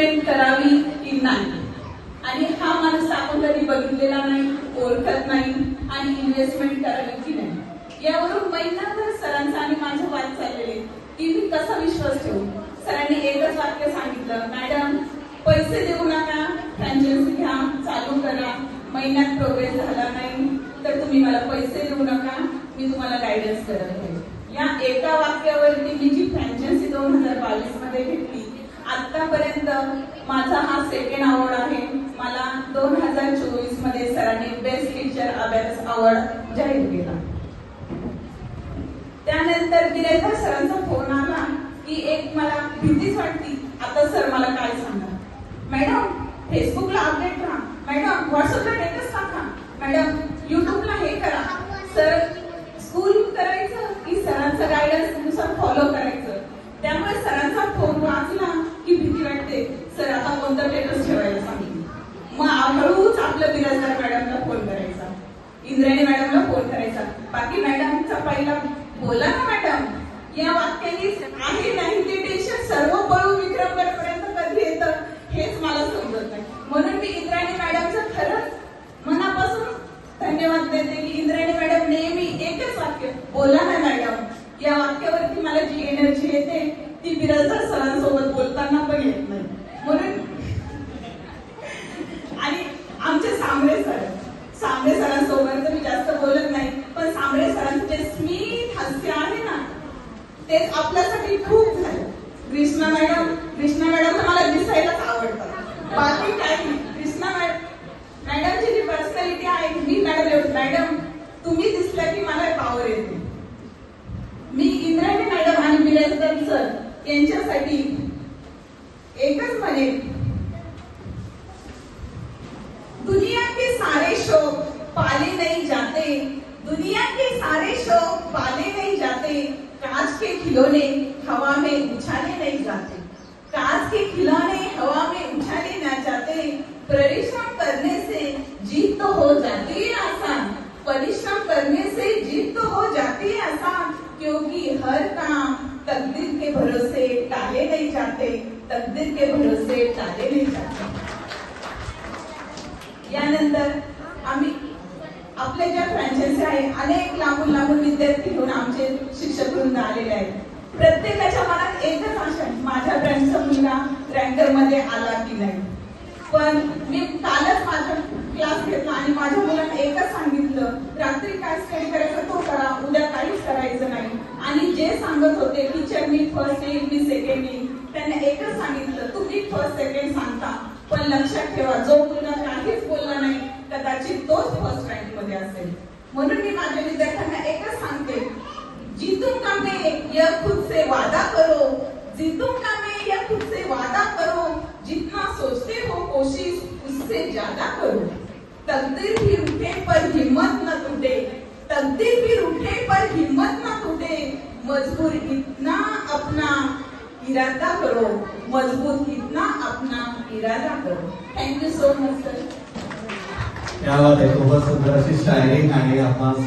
Investment करावी की नाही, आणि हा माणूस आपण कधी बघितलेला नाही, ओळखत नाही, आणि इन्व्हेस्टमेंट करावी की नाही यावरून महिनाभर सरांचा आणि माझे वाद चाललेले की मी कसा विश्वास ठेवू. सरांनी एकच वाक्य सांगितलं, मॅडम पैसे देऊ नका, फ्रँचायझी घ्या, चालू करा, महिन्यात प्रोग्रेस झाला नाही तर तुम्ही मला पैसे देऊ नका, मी तुम्हाला गायडन्स करत आहे. या एका वाक्यावरती मी जी फ्रँचायझी 2022 मध्ये घेतली, आतापर्यंत माझा हा सेकंड अवॉर्ड आहे. मला 2024 मध्ये सरांनी बेस्ट टीचर अबॅकस अवॉर्ड जाहीर केला. त्यानंतर गिरेधर सरांचा फोन आला की एक मला भीतीच वाटती, आता सर मला काय सांगा, मॅडम फेसबुकला अपडेट राहा, मॅडम व्हॉट्सअपला स्टेटस टाका, मॅडम युट्यूबला हे करा. सर स्कूल करायचं की सरांचं गायडन्स नुसार फॉलो करायचं. त्यामुळे सरांचा फोन वाचला की भीती वाटते, सर आता कोणतं स्टेटस ठेवायला सांगितलं. मग हळूच आपलं बिराजदार मॅडमला फोन करायचा, इंद्राणी मॅडमला फोन करायचा, बाकी मॅडमचा पहिला बोला ना मॅडम. या वाक्याने आहे नाही ते टेन्शन सर्व पळून विक्रमगडपर्यंत कधी येतं हेच मला समजत नाही. म्हणून मी इंद्राणी मॅडमचं खरंच मनापासून धन्यवाद देते की इंद्राणी मॅडम नेहमी एकच वाक्य, बोला ना मॅडम. या वाक्यावरती मला जी एनर्जी येते ती बिराजदार सरांसोबत बोलताना पण येत नाही. म्हणून आणि आमचे सांबळे सरांसोबत मी जास्त बोलत नाही, पण सांबळे सरांचं जे स्मित हास्य आहे ना तेच आपल्यासाठी खूप झालं. कृष्णा मॅडम मला दिसायलाच आवडतात, बाकी काही नाही. कृष्णा मॅडमची जी पर्सनॅलिटी आहे, मी मॅडम तुम्ही दिसल्या की मला पॉवर येते. मी इंद्राणी मॅडम आणि बिराजदार सर यांच्यासाठी एकच म्हणेन, दुनिया के सारे शौक पाले नहीं जाते, दुनिया के सारे शौक पाले नहीं जाते, कांच के खिलौने हवा में उछाले नहीं जाते, कांच के खिलौने हवा में उछाले ना जाते, परिश्रम करने से जीत तो हो जाती है आसान, परिश्रम करने से जीत तो हो जाती है आसान, क्योंकि हर काम तकदीर के भरोसे टाले नहीं जाते, तकदीर के भरोसे टाले नहीं जाते. यानंतर आम्ही आपल्या ज्या फ्रँचायझी आहे, अनेक लांबून विद्यार्थी घेऊन आमचे शिक्षक वृंद आलेले आहेत. प्रत्येकाच्या मनात एकच आशा, माझ्या ब्रँचचा मुलगा रँकर मध्ये आला की नाही. पण मी कालच माझा क्लास घेतला आणि माझ्या मुलांना एकच सांगितलं, रात्री काय स्टडी करायचं तो करा, उद्या काहीच करायचं नाही. आणि जे सांगत होते टीचर मी फर्स्ट येईल मी सेकंड येईल, त्यांना एकच सांगितलं, तुम्ही फर्स्ट सेकंड सांगता, पण लक्षात ठेवा जो मुलगा काहीच बोलला नाही कदाचित तोच फर्स्ट रँक मध्ये असेल. म्हणून मी माझ्या विद्यार्थ्यांना एकच सांगते, जीतूंगा मैं यह खुद से वादा करो, जीतूंगा मैं यह खुद से वादा करो, जितना सोचते हो कोशिश उससे ज्यादा करो, तकदीर भी रूठे पर हिम्मत न टूटे, तकदीर भी रूठे पर हिम्मत न टूटे, मजबूर इतना अपना इरादा करो, मजबूत इतना अपना इरादा करो. Thank you so much sir. क्या बात आहे, खूपच सुंदर अशी शायरिंग आणि आपण